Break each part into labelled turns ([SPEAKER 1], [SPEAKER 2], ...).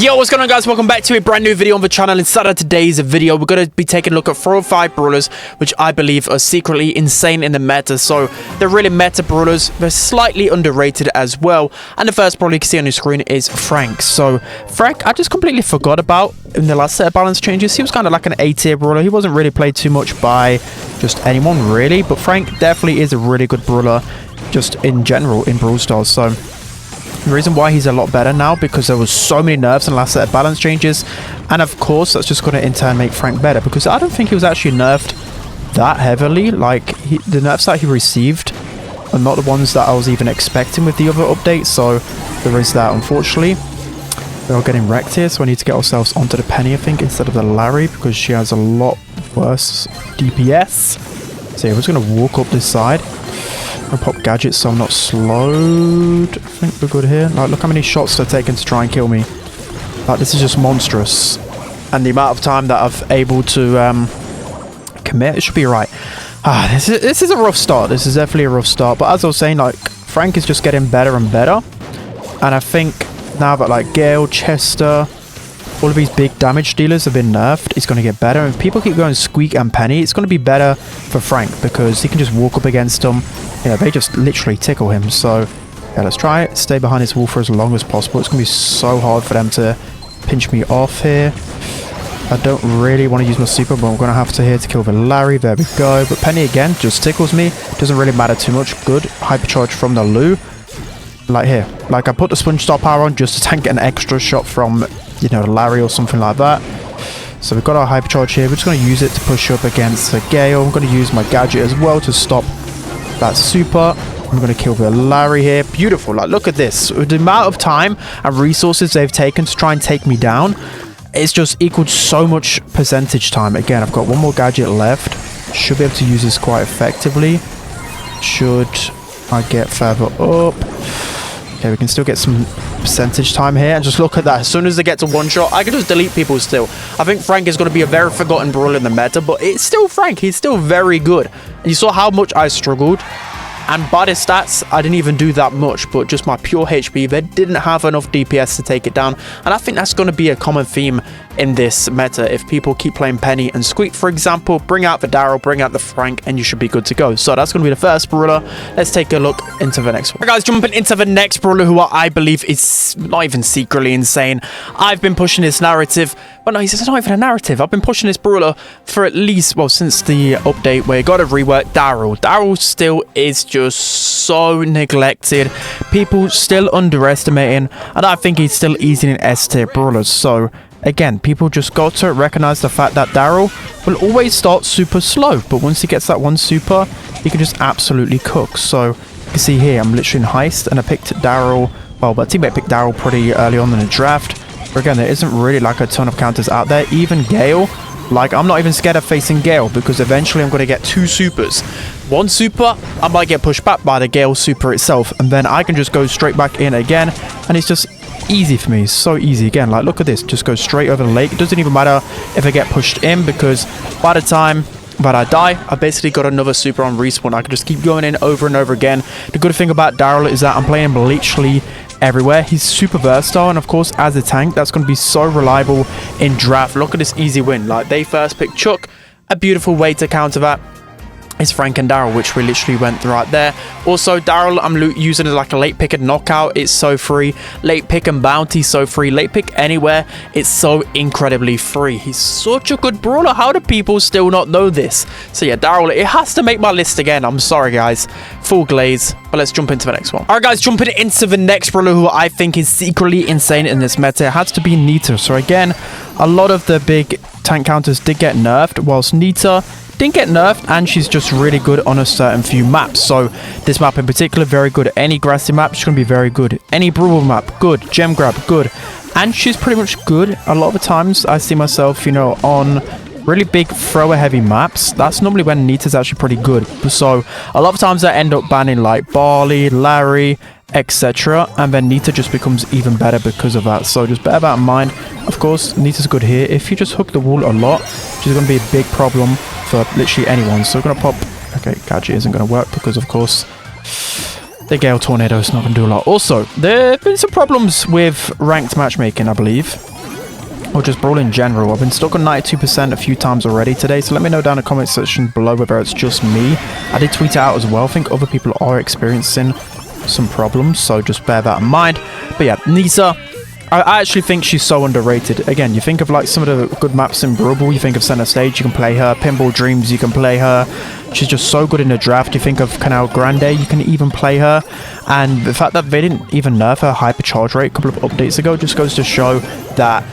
[SPEAKER 1] Yo, what's going on, guys? Welcome back to a brand new video on the channel. Inside of today's video, we're going to be taking a look at 4 or 5 brawlers, which I believe are secretly insane in the meta. So they're really meta brawlers. They're slightly underrated as well. And the first brawler you can see on your screen is Frank. So Frank, I just completely forgot about in the last set of balance changes. He was kind of like an A-tier brawler. He wasn't really played too much by just anyone really, but Frank definitely is a really good brawler just in general in Brawl Stars. So the reason why he's a lot better now, because there was so many nerfs in the last set of balance changes, and of course that's just going to in turn make Frank better, because I don't think he was actually nerfed that heavily. Like the nerfs that he received are not the ones that I was even expecting with the other updates, so there is that. Unfortunately, we're all getting wrecked here, so I need to get ourselves onto the Penny, I think, instead of the Larry, because she has a lot worse DPS. So yeah, we're just going to walk up this side. I'll pop gadgets so I'm not slowed. I think we're good here. Like, look how many shots they're taking to try and kill me. Like, this is just monstrous. And the amount of time that I've able to commit, it should be right. This is a rough start. This is definitely a rough start. But as I was saying, like, Frank is just getting better and better. And I think now that, like, Gale, Chester, all of these big damage dealers have been nerfed, it's going to get better. And if people keep going Squeak and Penny, it's going to be better for Frank, because he can just walk up against them. You know, they just literally tickle him. So yeah, let's try it. Stay behind this wall for as long as possible. It's going to be so hard for them to pinch me off here. I don't really want to use my super, but I'm going to have to here to kill the Larry. There we go. But Penny again just tickles me. Doesn't really matter too much. Good hypercharge from the Lou. Like here. Like, I put the Sponge Star power on just to tank an extra shot from, you know, Larry or something like that. So we've got our hypercharge here. We're just going to use it to push up against the Gale. I'm going to use my gadget as well to stop that super. I'm going to kill the Larry here. Beautiful. Like, look at this. The amount of time and resources they've taken to try and take me down, it's just equaled so much percentage time. Again, I've got one more gadget left. Should be able to use this quite effectively. Should I get further up? Okay, we can still get some percentage time here. And just look at that. As soon as they get to one shot, I can just delete people still. I think Frank is going to be a very forgotten brawler in the meta, but it's still Frank. He's still very good. And you saw how much I struggled. And by the stats, I didn't even do that much, but just my pure HP, they didn't have enough DPS to take it down. And I think that's going to be a common theme in this meta. If people keep playing Penny and Squeak, for example, bring out the Daryl, bring out the Frank, and you should be good to go. So that's going to be the first brawler. Let's take a look into the next one. Alright, guys, jumping into the next brawler, who I believe is not even secretly insane. I've been pushing this narrative. But no, it's not even a narrative. I've been pushing this brawler for at least, well, since the update where you got to rework Daryl. Daryl still is just so neglected. People still underestimating, and I think he's still easy in S-tier brawlers. So again, people just got to recognize the fact that Daryl will always start super slow, but once he gets that one super, he can just absolutely cook. So you can see here, I'm literally in Heist, and I picked Daryl. Well, my teammate picked Daryl pretty early on in the draft. But again, there isn't really like a ton of counters out there. Even Gale, like, I'm not even scared of facing Gale, because eventually I'm going to get 2 supers. One super, I might get pushed back by the Gale super itself, and then I can just go straight back in again, and it's just easy for me. So easy. Again, like, look at this. Just go straight over the lake. It doesn't even matter if I get pushed in, because by the time that I die, I basically got another super on respawn. I can just keep going in over and over again. The good thing about Daryl is that I'm playing him literally everywhere. He's super versatile, and of course, as a tank, that's going to be so reliable in draft. Look at this easy win. Like, they first picked Chuck. A beautiful way to counter that is Frank and Daryl, which we literally went right there. Also, Daryl, I'm using as like a late pick and knockout. It's so free. Late pick and bounty, so free. Late pick anywhere, it's so incredibly free. He's such a good brawler. How do people still not know this? So yeah, Daryl, it has to make my list again. I'm sorry, guys. Full glaze. But let's jump into the next one. Alright, guys, jumping into the next brawler, who I think is secretly insane in this meta, it has to be Nita. So again, a lot of the big tank counters did get nerfed, whilst Nita didn't get nerfed, and she's just really good on a certain few maps. So this map in particular, very good. Any grassy map, she's going to be very good. Any Brawl map, good. Gem grab, good. And she's pretty much good. A lot of the times I see myself, you know, on really big thrower heavy maps. That's normally when Nita's actually pretty good. So a lot of times I end up banning like Barley, Larry, etc., and then Nita just becomes even better because of that. So just bear that in mind. Of course, Nita's good here. If you just hook the wall a lot, she's going to be a big problem for literally anyone. So we're going to pop... Okay, gadget isn't going to work because, of course, The Gale Tornado is not going to do a lot. Also, there have been some problems with ranked matchmaking, I believe. Or just Brawl in general. I've been stuck on 92% a few times already today, so let me know down in the comment section below whether it's just me. I did tweet it out as well. I think other people are experiencing some problems, so just bear that in mind. But yeah, Nita, I actually think she's so underrated. Again, you think of like some of the good maps in Brawl, you think of Center Stage, you can play her. Pinball Dreams, you can play her. She's just so good in the draft. You think of Canal Grande, you can even play her. And the fact that they didn't even nerf her hypercharge rate a couple of updates ago just goes to show that,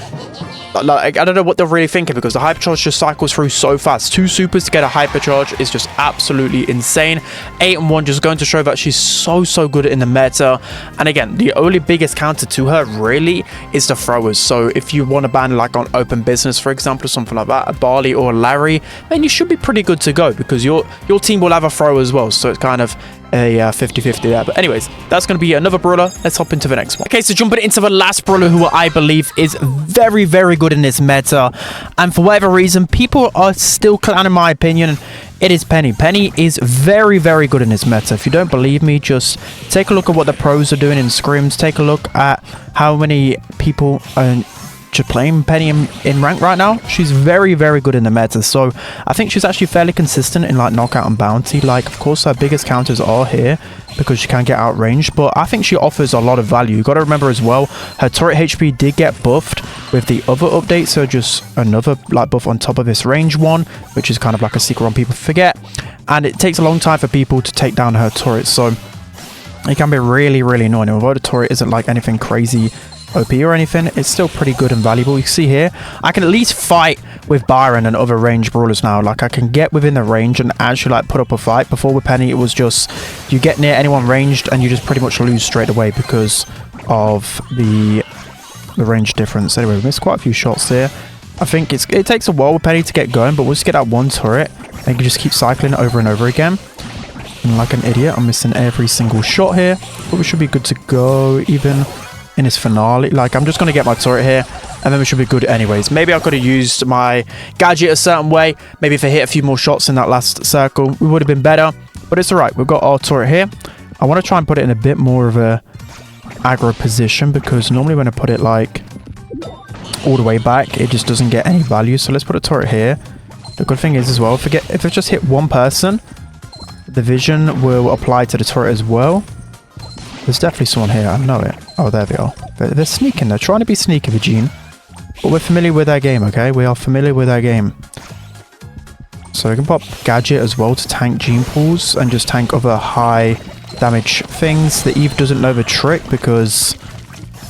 [SPEAKER 1] like, I don't know what they're really thinking, because the hypercharge just cycles through so fast. 2 supers to get a hypercharge is just absolutely insane. 8 and 1 just going to show that she's so good in the meta. And again, the only biggest counter to her really is the throwers. So if you want to ban like on Open Business, for example, or something like that, a Barley or a Larry, then you should be pretty good to go, because your team will have a throw as well. So it's kind of a 50-50 there. But anyways, that's going to be another brawler. Let's hop into the next one. Okay, so jumping into the last brawler, who I believe is very good in this meta, and for whatever reason people are still clowning my opinion, it is Penny. Penny is very good in this meta. If you don't believe me, just take a look at what the pros are doing in scrims. Take a look at how many people are just playing Penny in rank right now. She's very good in the meta, so I think she's actually fairly consistent in like knockout and bounty. Like, of course her biggest counters are here because she can get outranged, but I think she offers a lot of value. You got to remember as well, her turret HP did get buffed with the other update, so just another like buff on top of this range one, which is kind of like a secret one people forget, and it takes a long time for people to take down her turret, so it can be really annoying. Although the turret isn't like anything crazy OP or anything, it's still pretty good and valuable. You see here, I can at least fight with Byron and other range brawlers now. Like, I can get within the range and actually like put up a fight. Before with Penny, it was just you get near anyone ranged and you just pretty much lose straight away because of the range difference. Anyway, we missed quite a few shots there. I think it takes a while with Penny to get going, but we'll just get that one turret and you just keep cycling over and over again. And like an idiot, I'm missing every single shot here, but we should be good to go even in his finale. Like, I'm just going to get my turret here and then we should be good anyways. Maybe I could have used my gadget a certain way. Maybe if I hit a few more shots in that last circle, we would have been better, but it's alright. We've got our turret here. I want to try and put it in a bit more of a aggro position, because normally when I put it like all the way back, it just doesn't get any value. So let's put a turret here. The good thing is as well, if I just hit one person, the vision will apply to the turret as well. There's definitely someone here, I know it. Oh, there they are. They're sneaking, they're trying to be sneaky, Virgin. But we're familiar with their game, okay? We are familiar with their game. So we can pop Gadget as well to tank Gene Pools and just tank other high damage things. The Eve doesn't know the trick because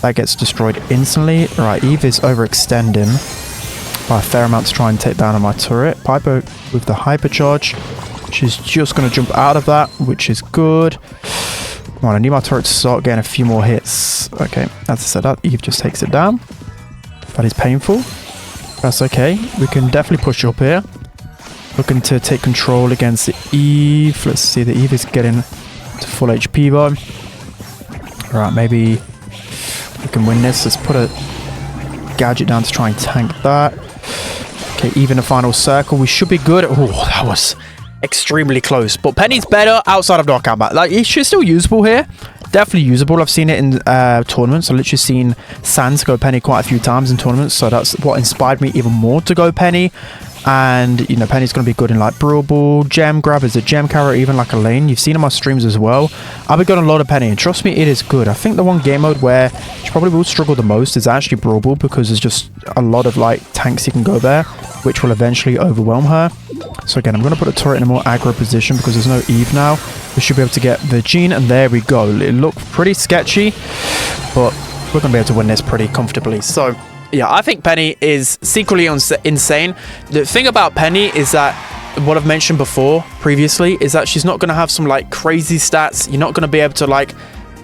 [SPEAKER 1] that gets destroyed instantly. Right, Eve is overextending by a fair amount to try and take down on my turret. Piper with the hypercharge. She's just going to jump out of that, which is good. Come on, I need my turret to start getting a few more hits. Okay, as I said, that Eve just takes it down. That is painful. That's okay. We can definitely push up here. Looking to take control against the Eve. Let's see, the Eve is getting to full HP though. Alright, maybe we can win this. Let's put a gadget down to try and tank that. Okay, even the final circle. We should be good. Oh, that was extremely close, but Penny's better outside of knockout. Like, she's still usable here, definitely usable. I've seen it in tournaments. I've literally seen Sans go Penny quite a few times in tournaments, so that's what inspired me even more to go Penny. And you know, Penny's going to be good in like Brawl Ball, Gem Grab as a gem carry, even like a lane. You've seen on my streams as well. I've been going a lot of Penny, and trust me, it is good. I think the one game mode where she probably will struggle the most is actually Brawl Ball, because there's just a lot of like tanks you can go there, which will eventually overwhelm her. So again, I'm going to put a turret in a more aggro position because there's no Eve now. We should be able to get the Gene, and there we go. It looked pretty sketchy, but we're going to be able to win this pretty comfortably. So yeah, I think Penny is secretly insane. The thing about Penny is that, what I've mentioned before previously, is that she's not going to have some like crazy stats. You're not going to be able to like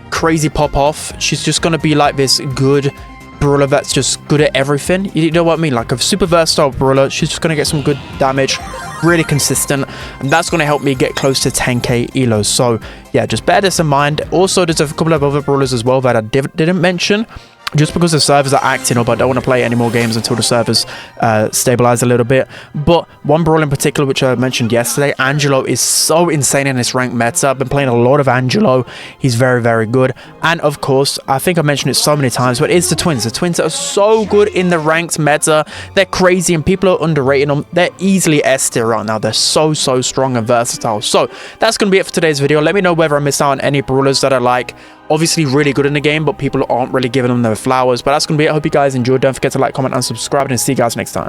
[SPEAKER 1] crazy pop off. She's just going to be like this good brawler that's just good at everything. You know what I mean? Like a super versatile brawler. She's just going to get some good damage, really consistent, and that's going to help me get close to 10k elos. So yeah, just bear this in mind. Also, there's a couple of other brawlers as well that I didn't mention. just because the servers are acting up. I don't want to play any more games until the servers stabilize a little bit. But one Brawl in particular, which I mentioned yesterday, Angelo is so insane in this ranked meta. I've been playing a lot of Angelo. He's very, very good. And of course, I think I mentioned it so many times, but it's the Twins. The Twins are so good in the ranked meta. They're crazy and people are underrating them. They're easily S tier right now. They're so strong and versatile. So that's going to be it for today's video. Let me know whether I missed out on any brawlers that are like obviously really good in the game, but people aren't really giving them their flowers. But that's going to be it. I hope you guys enjoyed. Don't forget to like, comment, and subscribe, and see you guys next time.